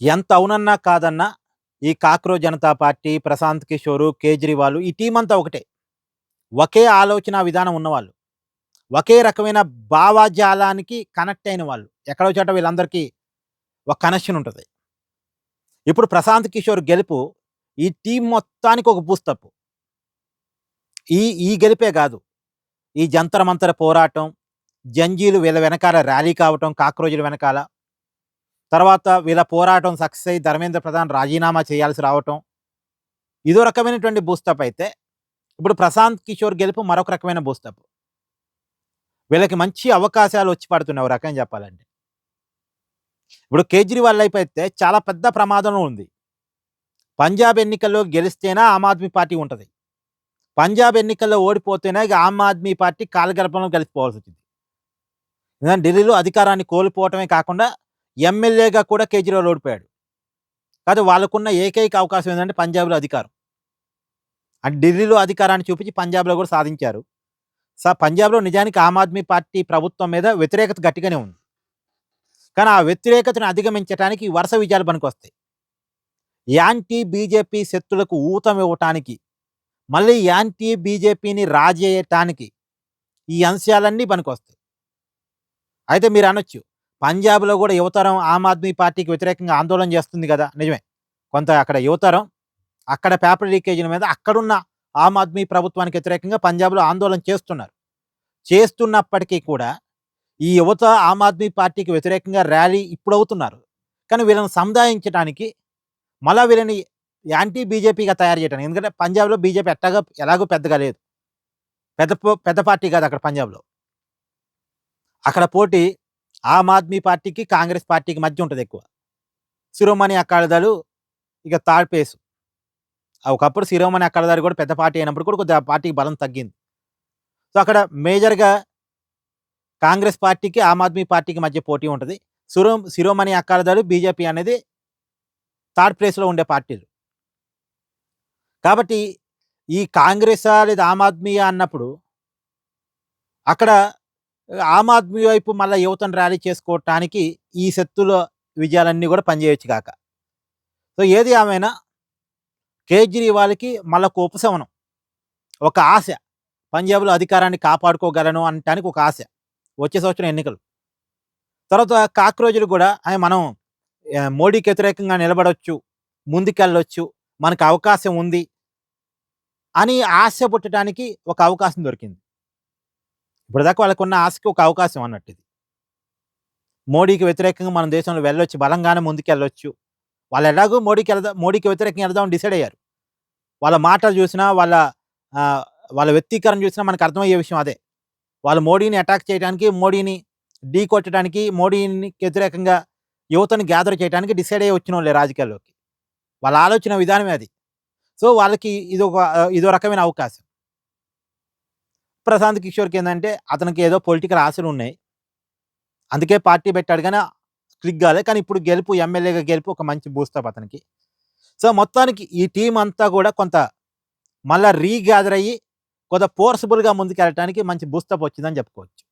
ఎంత అవునన్నా కాదన్నా ఈ 'కాక్రోచ్ జనతా పార్టీ', 'ప్రశాంత్ కిషోర్', 'కేజ్రీవాల్' ఈ టీమంతా ఒకటే. ఒకే ఆలోచన విధానం ఉన్నవాళ్ళు. ఒకే రకమైన భావజాలానికి కనెక్ట్ అయిన వాళ్ళు. ఎక్కడో చోట వీళ్ళందరికీ ఒక కనెక్షన్ ఉంటది. ఇప్పుడు 'ప్రశాంత్ కిషోర్' గెలుపు ఈ టీమ్ మొత్తానికి ఒక బూస్టప్. ఈ ఈ గెలుపే గాదు. ఈ జంతర్ మంతర్ పోరాటం, జంజీలు వీళ్ళ వెనకాల ర్యాలీ కావటం, కాక్రోజుల వెనకాల. తర్వాత వీళ్ళ పోరాటం సక్సెస్ అయ్యి ధర్మేంద్ర ప్రధాన్ రాజీనామా చేయాల్సి రావటం. ఇదో రకమైనటువంటి బూస్టప్ అయితే, ఇప్పుడు 'ప్రశాంత్ కిషోర్' గెలుపు మరొక రకమైన బూస్టప్. వీళ్ళకి మంచి అవకాశాలు వచ్చి పడుతున్నాయి ఓ రకంగా చెప్పాలంటే. ఇప్పుడు 'కేజ్రీవాల్' వైపు అయితే చాలా పెద్ద ప్రమాదంలో ఉంది. పంజాబ్ ఎన్నికల్లో గెలిస్తేనే ఆమ్ ఆద్మీ పార్టీ ఉంటది. పంజాబ్ ఎన్నికల్లో ఓడిపోతేనే ఇక ఆమ్ ఆద్మీ పార్టీ కాలగర్భంలో కలిసిపోవాల్సొచ్చింది. ఎందుకంటే ఢిల్లీలో అధికారాన్ని కోల్పోవటమే కాకుండా ఎమ్మెల్యేగా కూడా కేజ్రీవాల్ ఓడిపోయాడు. కాతే వాళ్ళకున్న ఏకైక అవకాశం ఏంటంటే పంజాబ్‌లో అధికారం. అంటే ఢిల్లీలో అధికారాన్ని చూపించి పంజాబ్‌లో కూడా సాధించారు. పంజాబ్‌లో నిజానికి ఆమ్ ఆద్మీ పార్టీ ప్రభుత్వం మీద వ్యతిరేకత గట్టిగానే ఉంది. కానీ ఆ వ్యతిరేకతను అధిగమించటానికి వరుస విజయాలు పనికొస్తాయి. యాంటీ బీజేపీ శక్తులకు ఊతమివ్వటానికి, మళ్ళీ యాంటీ బీజేపీని రాజేయటానికి ఈ అంశాలన్నీ పనికొస్తాయి. అయితే మీరనొచ్చు, పంజాబ్‌లో గూడా యువతరం ఆమ్ ఆద్మీ పార్టీకి వ్యతిరేకంగా ఆందోళన చేస్తుంది గదా! నిజమే. కొంత అక్కడ యువతరం, అక్కడ పేపర్ లీకేజీల మీద అక్కడున్న ఆమ్ ఆద్మీ ప్రభుత్వానికి వ్యతిరేకంగా పంజాబ్‌లో ఆందోళన చేస్తున్నారు. చేస్తున్నప్పటికీ కూడా ఈ యువత ఆమ్ ఆద్మీ పార్టీకి వ్యతిరేకంగా ర్యాలీ ఇప్పుడవుతున్నారు. కానీ వీళ్ళని సముదాయించటానికి, మళ్ళా వీళ్ళని యాంటీ బీజేపీగా తయారు చేయటానికి. ఎందుకంటే పంజాబ్‌లో బీజేపీ ఎలాగో పెద్దగా లేదు. పెద్ద పార్టీ కాదు అక్కడ పంజాబ్‌లో. అక్కడ పోటీ ఆమ్ ఆద్మీ పార్టీకి, కాంగ్రెస్ పార్టీకి మధ్య ఉంటదెక్కువ. శిరోమణి అకాలీదళ్ ఇక థర్డ్ ప్లేస్. ఒకప్పుడు శిరోమణి అకాలీదళ్ కూడా పెద్ద పార్టీ అయినప్పుడు కూడా కొద్దిగా పార్టీకి బలం తగ్గింది. సో, అక్కడ మేజర్‌గా కాంగ్రెస్ పార్టీకి, ఆమ్ ఆద్మీ పార్టీకి మధ్య పోటీ ఉంటది. శిరోమణి అకాలీదళ్, బీజేపీ అనేది థర్డ్ ప్లేస్‌లో ఉండే పార్టీలు. కాబట్టి ఈ కాంగ్రెసా లేదా ఆమ్ ఆద్మీయా అన్నప్పుడు అక్కడ ఆమ్ ఆద్మీ వైపు మళ్ళా యువతను ర్యాలీ చేసుకోవటానికి ఈ శక్తుల విజయాలన్నీ కూడా పనిచేయొచ్చు గాక. సో, ఏది ఏమైనా కేజ్రీవాల్‌కి మళ్ళొక ఉపశమనం. ఒక ఆశ. పంజాబ్‌లో అధికారాన్ని కాపాడుకోగలను అనటానికి ఒక ఆశ. వచ్చే సంవత్సరం ఎన్నికలు. తర్వాత కాక్రోజులు కూడా మనం మోడీకి వ్యతిరేకంగా నిలబడొచ్చు, ముందుకెళ్ళొచ్చు, మనకు అవకాశం ఉంది అని ఆశ పుట్టడానికి ఒక అవకాశం దొరికింది. ఇప్పటిదాకా వాళ్ళకున్న ఆశకి ఒక అవకాశం అన్నట్టిది. మోడీకి వ్యతిరేకంగా మన దేశంలో వెళ్ళొచ్చు, బలంగానే ముందుకెళ్ళొచ్చు. వాళ్ళు ఎలాగో మోడీకి వ్యతిరేకంగా వెళ్దామని డిసైడ్ అయ్యారు. వాళ్ళ మాటలు చూసినా, వాళ్ళ వ్యక్తీకరణ చూసినా మనకు అర్థమయ్యే విషయం అదే. వాళ్ళు మోడీని అటాక్ చేయడానికి, మోడీని ఢీకొట్టడానికి, మోడీకి వ్యతిరేకంగా యువతను గ్యాదర్ చేయడానికి డిసైడ్ అయ్యి వచ్చినోళ్ళే రాజకీయాల్లోకి. వాళ్ళ ఆలోచన విధానమే అది. సో, వాళ్ళకి ఇదో రకమైన అవకాశం. ప్రశాంత్ కిషోర్‌కి ఏందంటే అతనికి ఏదో పొలిటికల్ ఆశలున్నాయి. అందుకే పార్టీ పెట్టాడు గానీ క్లిక్ గాలే. కానీ ఇప్పుడు ఎమ్మెల్యేగా గెలుపు ఒక మంచి బూస్టప్ అతనికి. సో, మొత్తానికి ఈ టీమ్ అంతా కూడా కొంత మళ్ళా రీగ్యాదర్ అయ్యి కొంత ఫోర్సబుల్‌గా ముందుకెళ్ళటానికి మంచి బూస్టప్ వచ్చిందని చెప్పుకోవచ్చు.